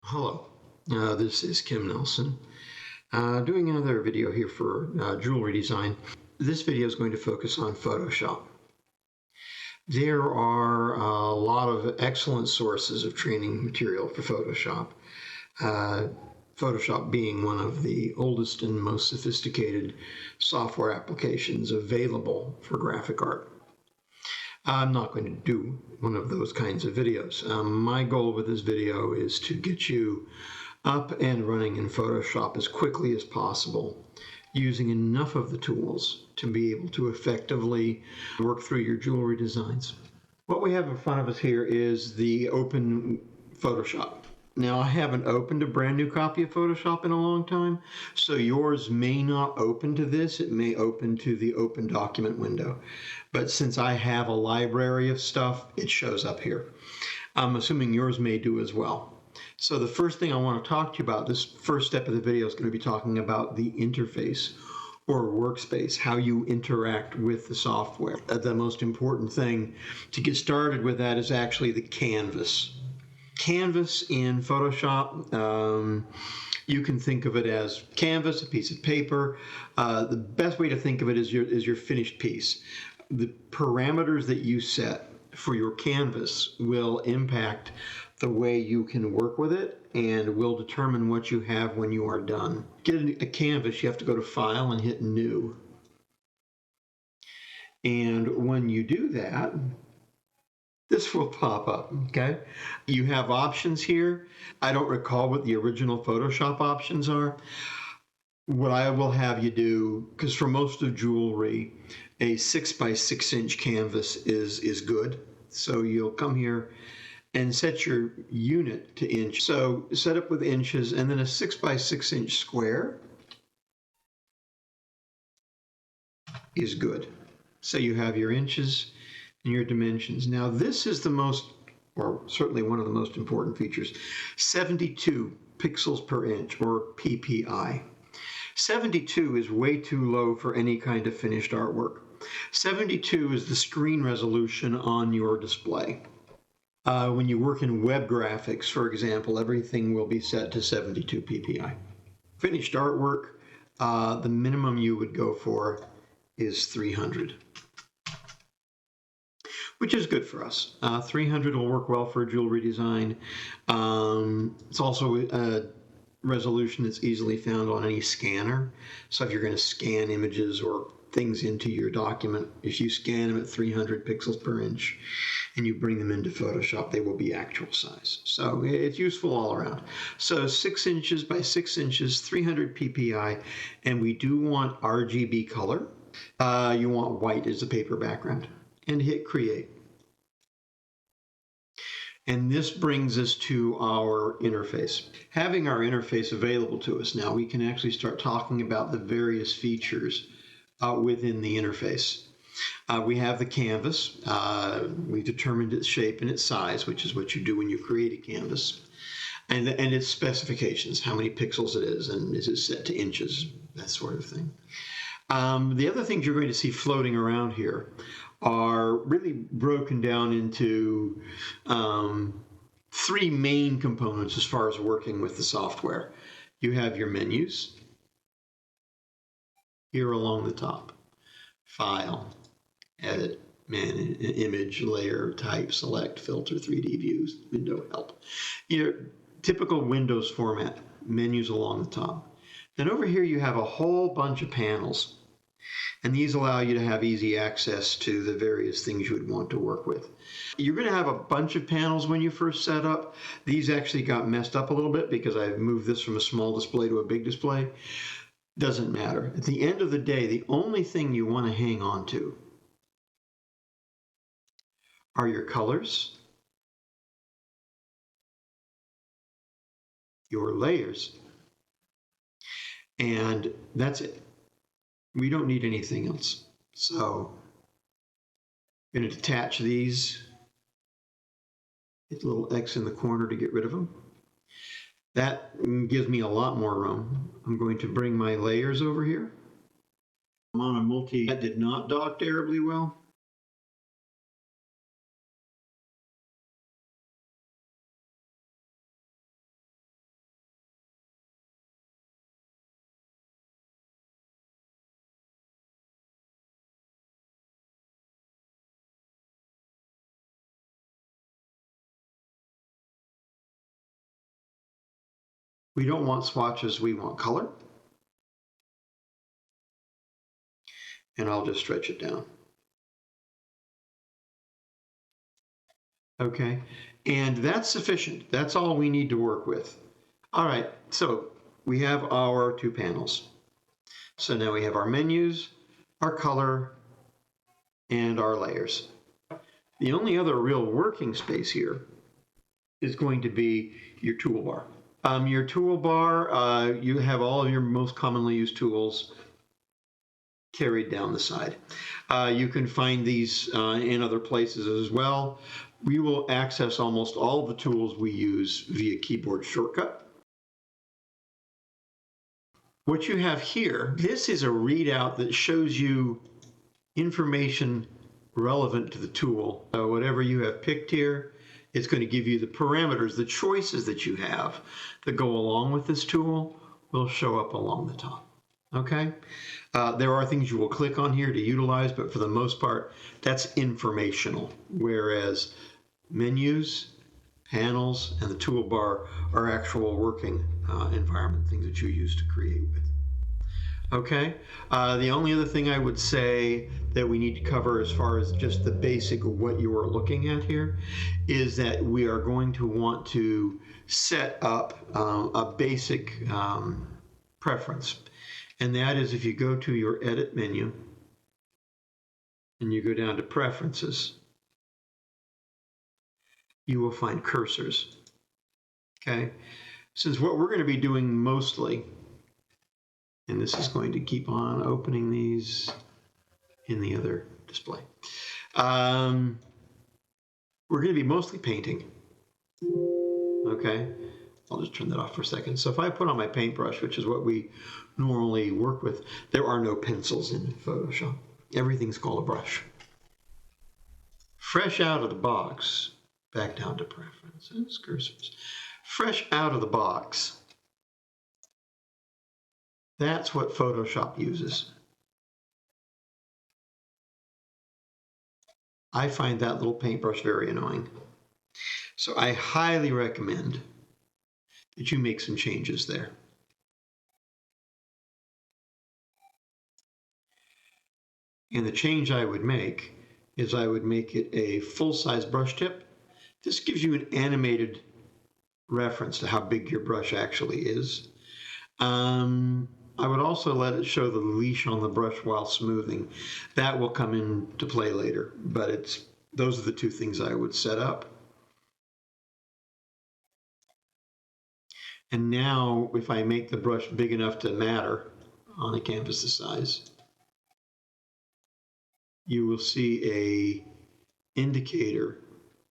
Hello, this is Kim Nelson, doing another video here for jewelry design. This video is going to focus on Photoshop. There are a lot of excellent sources of training material for Photoshop. Photoshop being one of the oldest and most sophisticated software applications available for graphic art. I'm not going to do one of those kinds of videos. My goal with this video is to get you up and running in Photoshop as quickly as possible, using enough of the tools to be able to effectively work through your jewelry designs. What we have in front of us here is the open Photoshop. Now, I haven't opened a brand new copy of Photoshop in a long time, so yours may not open to this. It may open to the open document window. But since I have a library of stuff, it shows up here. I'm assuming yours may do as well. So the first thing I want to talk to you about, this first step of the video is going to be talking about the interface or workspace, how you interact with the software. The most important thing to get started with that is actually the canvas. Canvas in Photoshop, you can think of it as canvas, a piece of paper. The best way to think of it is your finished piece. The parameters that you set for your canvas will impact the way you can work with it and will determine what you have when you are done. Get a canvas, you have to go to File and hit New. And when you do that, this will pop up, okay? You have options here. I don't recall what the original Photoshop options are. What I will have you do, because for most of jewelry, a 6 by 6 inch canvas is good. So you'll come here and set your unit to inch. So set up with inches and then a 6 by 6 inch square is good. So you have your inches and your dimensions. Now this is the most, or certainly one of the most important features, 72 pixels per inch, or PPI. 72 is way too low for any kind of finished artwork. 72 is the screen resolution on your display. When you work in web graphics, for example, everything will be set to 72 PPI. Finished artwork, the minimum you would go for is 300. Which is good for us. 300 will work well for jewelry design. It's also a resolution that's easily found on any scanner. So if you're going to scan images or things into your document, if you scan them at 300 pixels per inch and you bring them into Photoshop, they will be actual size. So it's useful all around. So 6 inches by 6 inches, 300 PPI, and we do want RGB color. You want white as the paper background. And hit Create. And this brings us to our interface. Having our interface available to us now, we can actually start talking about the various features within the interface. We have the canvas. We determined its shape and its size, which is what you do when you create a canvas. And its specifications, how many pixels it is, and is it set to inches, that sort of thing. The other things you're going to see floating around here are really broken down into 3 main components as far as working with the software. You have your menus here along the top. File, Edit, Image, Layer, Type, Select, Filter, 3D Views, Window, Help. Your typical Windows format, menus along the top. Then over here you have a whole bunch of panels. And these allow you to have easy access to the various things you would want to work with. You're going to have a bunch of panels when you first set up. These actually got messed up a little bit because I moved this from a small display to a big display. Doesn't matter. At the end of the day, the only thing you want to hang on to are your colors, your layers, and that's it. We don't need anything else. So I'm going to detach these. Hit the little X in the corner to get rid of them. That gives me a lot more room. I'm going to bring my layers over here. I'm on a multi, that did not dock terribly well. We don't want swatches, we want color. And I'll just stretch it down. Okay, and that's sufficient. That's all we need to work with. All right, so we have our two panels. So now we have our menus, our color, and our layers. The only other real working space here is going to be your toolbar. Your toolbar, you have all of your most commonly used tools carried down the side. You can find these in other places as well. We will access almost all the tools we use via keyboard shortcut. What you have here, this is a readout that shows you information relevant to the tool. So whatever you have picked here, it's going to give you the parameters, the choices that you have that go along with this tool will show up along the top. Okay? There are things you will click on here to utilize, but for the most part, that's informational. Whereas menus, panels, and the toolbar are actual working environment, things that you use to create with. Okay, the only other thing I would say that we need to cover as far as just the basic of what you are looking at here is that we are going to want to set up a basic preference. And that is if you go to your edit menu and you go down to preferences, you will find cursors. Okay, since what we're going to be doing mostly, and this is going to keep on opening these in the other display. We're going to be mostly painting. Okay, I'll just turn that off for a second. So if I put on my paintbrush, which is what we normally work with, there are no pencils in Photoshop. Everything's called a brush. Fresh out of the box, back down to preferences, cursors. Fresh out of the box, that's what Photoshop uses. I find that little paintbrush very annoying. So I highly recommend that you make some changes there. And the change I would make is I would make it a full-size brush tip. This gives you an animated reference to how big your brush actually is. I would also let it show the leash on the brush while smoothing. That will come into play later, but those are the two things I would set up. And now if I make the brush big enough to matter on a canvas this size, you will see a indicator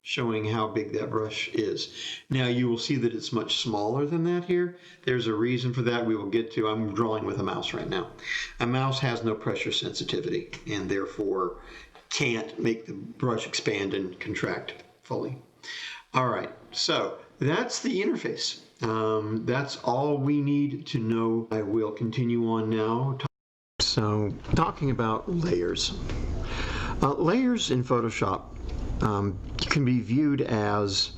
showing how big that brush is. Now you will see that it's much smaller than that here. There's a reason for that we will get to. I'm drawing with a mouse right now. A mouse has no pressure sensitivity and therefore can't make the brush expand and contract fully. All right, so that's the interface. That's all we need to know. I will continue on now. So talking about layers. Layers in Photoshop can be viewed as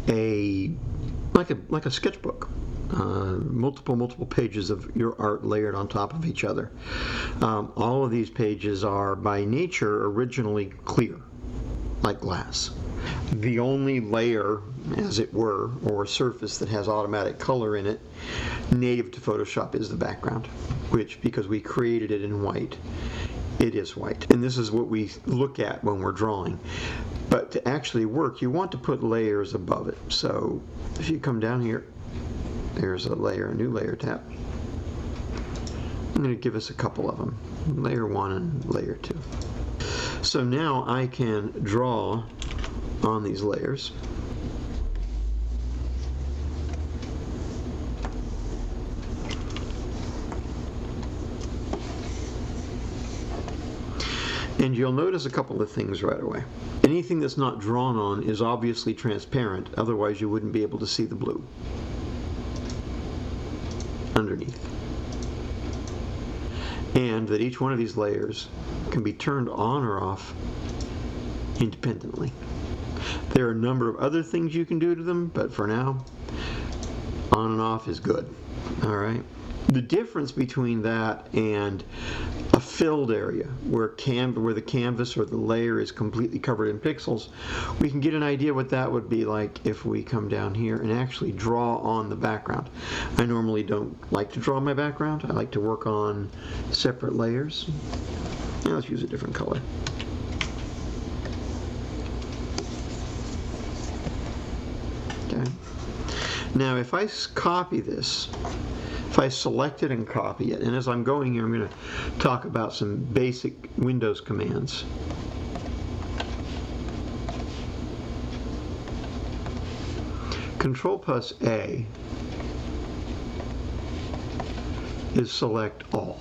like a sketchbook. Multiple pages of your art layered on top of each other. All of these pages are by nature originally clear, like glass. The only layer, as it were, or surface that has automatic color in it, native to Photoshop, is the background, which, because we created it in white, it is white. And this is what we look at when we're drawing. But to actually work, you want to put layers above it. So if you come down here, there's a layer, a new layer tab. I'm going to give us a couple of them, layer 1 and layer 2. So now I can draw on these layers. And you'll notice a couple of things right away. Anything that's not drawn on is obviously transparent, otherwise you wouldn't be able to see the blue underneath. And that each one of these layers can be turned on or off independently. There are a number of other things you can do to them, but for now, on and off is good. All right. The difference between that and a filled area where the canvas or the layer is completely covered in pixels, we can get an idea what that would be like if we come down here and actually draw on the background. I normally don't like to draw my background. I like to work on separate layers. Now let's use a different color. Okay. Now if I copy this, if I select it and copy it, and as I'm going here I'm going to talk about some basic Windows commands. Control plus A is select all.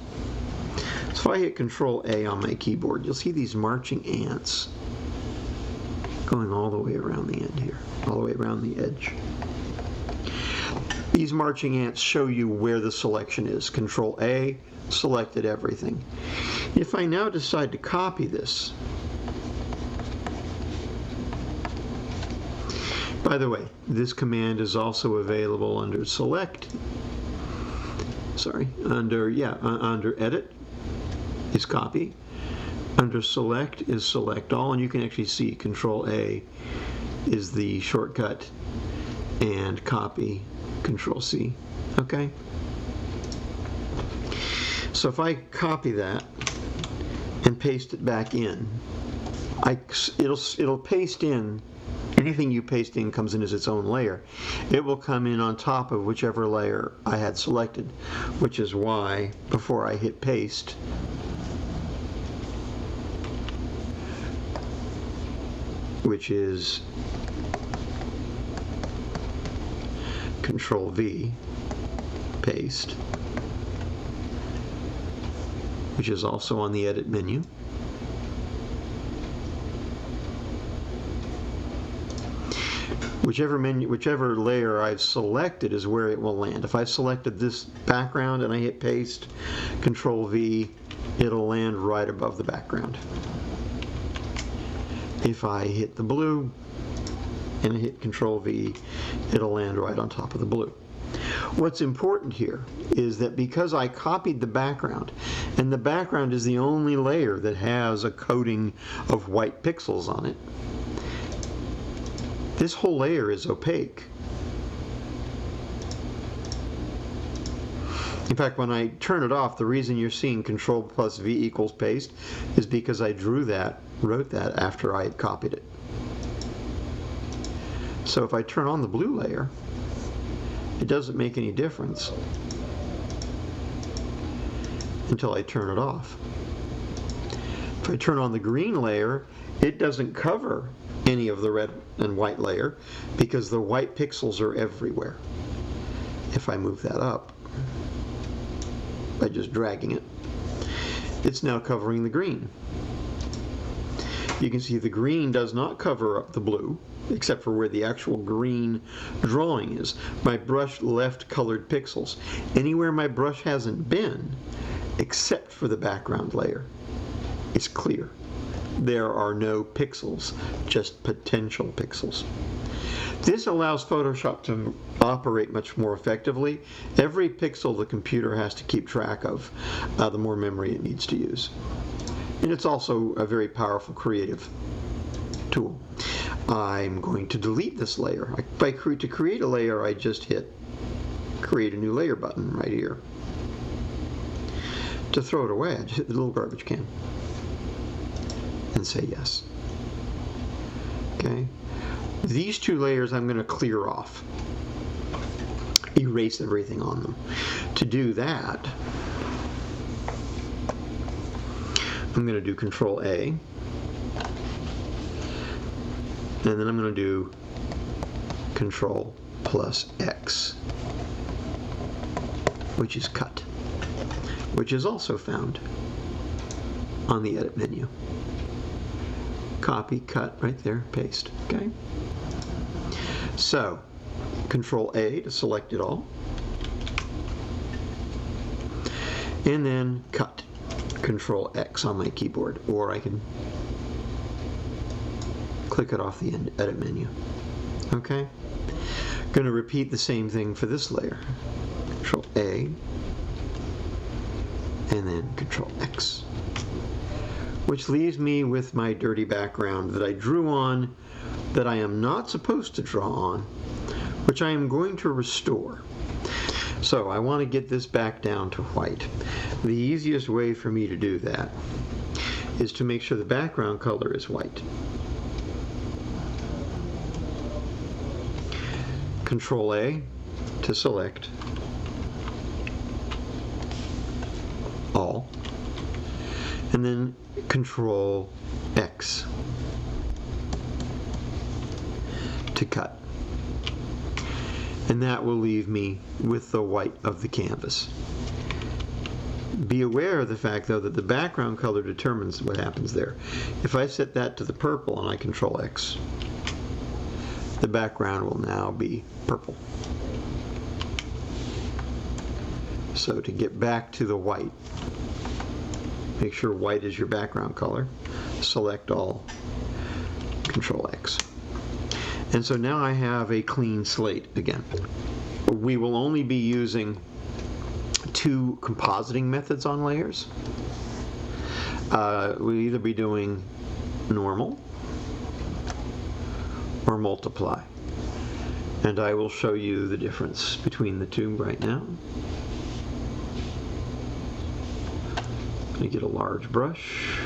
So if I hit Control A on my keyboard, you'll see these marching ants going all the way around the end here, all the way around the edge. These marching ants show you where the selection is. Control A selected everything. If I now decide to copy this, by the way, this command is also available under Select. Under Edit is Copy. Under Select is Select All, and you can actually see Control A is the shortcut, and Copy, Control C. Okay? So if I copy that and paste it back in, it'll paste in. Anything you paste in comes in as its own layer. It will come in on top of whichever layer I had selected, which is why before I hit paste, which is Control V, paste, which is also on the edit menu. Whichever layer I've selected is where it will land. If I selected this background and I hit paste, Control V, it'll land right above the background. If I hit the blue and I hit Control V, it'll land right on top of the blue. What's important here is that because I copied the background, and the background is the only layer that has a coating of white pixels on it, this whole layer is opaque. In fact, when I turn it off, the reason you're seeing Control plus V equals paste is because I wrote that after I had copied it. So if I turn on the blue layer, it doesn't make any difference until I turn it off. If I turn on the green layer, it doesn't cover any of the red and white layer because the white pixels are everywhere. If I move that up by just dragging it, it's now covering the green. You can see the green does not cover up the blue, except for where the actual green drawing is. My brush left colored pixels. Anywhere my brush hasn't been, except for the background layer, is clear. There are no pixels, just potential pixels. This allows Photoshop to operate much more effectively. Every pixel the computer has to keep track of, the more memory it needs to use. And it's also a very powerful creative tool. I'm going to delete this layer. To create a layer, I just hit Create a New Layer button right here. To throw it away, I just hit the little garbage can and say yes. Okay. These two layers I'm going to clear off. Erase everything on them. To do that, I'm going to do Control A, and then I'm going to do Control plus X, which is cut, which is also found on the edit menu. Copy, cut, right there, paste. Okay. So, Control A to select it all, and then cut. Control X on my keyboard, or I can click it off the edit menu. Okay. Going to repeat the same thing for this layer. Control A, and then Control X, which leaves me with my dirty background that I drew on that I am not supposed to draw on, which I am going to restore. So I want to get this back down to white. The easiest way for me to do that is to make sure the background color is white. Control A to select all, and then Control X to cut. And that will leave me with the white of the canvas. Be aware of the fact, though, that the background color determines what happens there. If I set that to the purple and I Control X, the background will now be purple. So to get back to the white, make sure white is your background color, select all, Control X. And so now I have a clean slate again. We will only be using two compositing methods on layers. We'll either be doing normal or multiply. And I will show you the difference between the two right now. I'm going to get a large brush.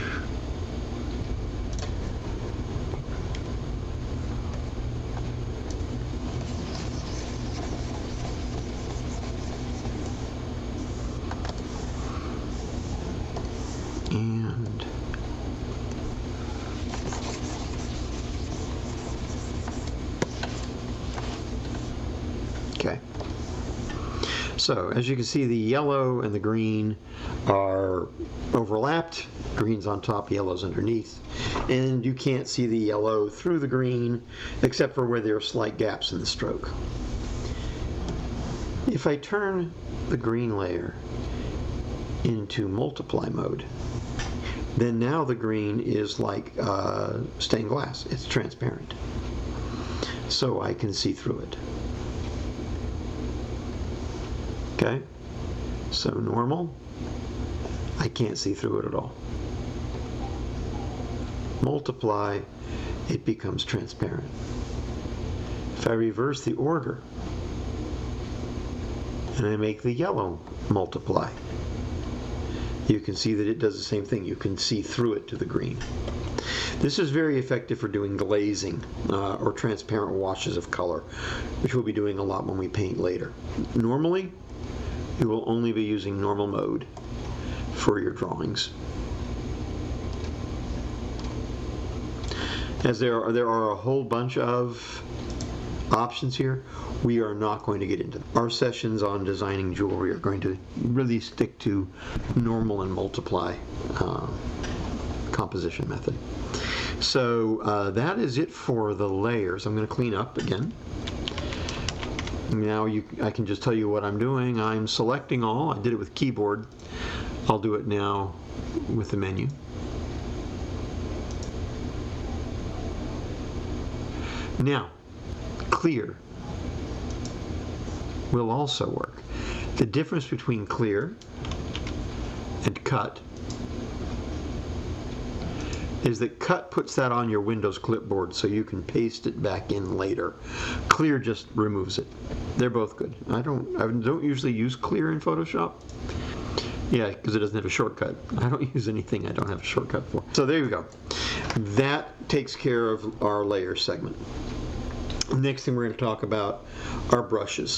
And okay. So as you can see, the yellow and the green are overlapped. Green's on top, yellow's underneath. And you can't see the yellow through the green except for where there are slight gaps in the stroke. If I turn the green layer into multiply mode, then now the green is like stained glass. It's transparent. So I can see through it. Okay? So normal, I can't see through it at all. Multiply, it becomes transparent. If I reverse the order and I make the yellow multiply, you can see that it does the same thing. You can see through it to the green. This is very effective for doing glazing or transparent washes of color, which we'll be doing a lot when we paint later. Normally, you will only be using normal mode for your drawings. As there are a whole bunch of options here, we are not going to get into them. Our sessions on designing jewelry are going to really stick to normal and multiply composition method. So that is it for the layers. I'm going to clean up again. Now I can just tell you what I'm doing. I'm selecting all. I did it with keyboard. I'll do it now with the menu. Now, clear will also work. The difference between clear and cut is that cut puts that on your Windows clipboard so you can paste it back in later. Clear just removes it. They're both good. I don't usually use clear in Photoshop. Yeah, because it doesn't have a shortcut. I don't use anything I don't have a shortcut for. So there you go. That takes care of our layer segment. Next thing we're going to talk about are brushes.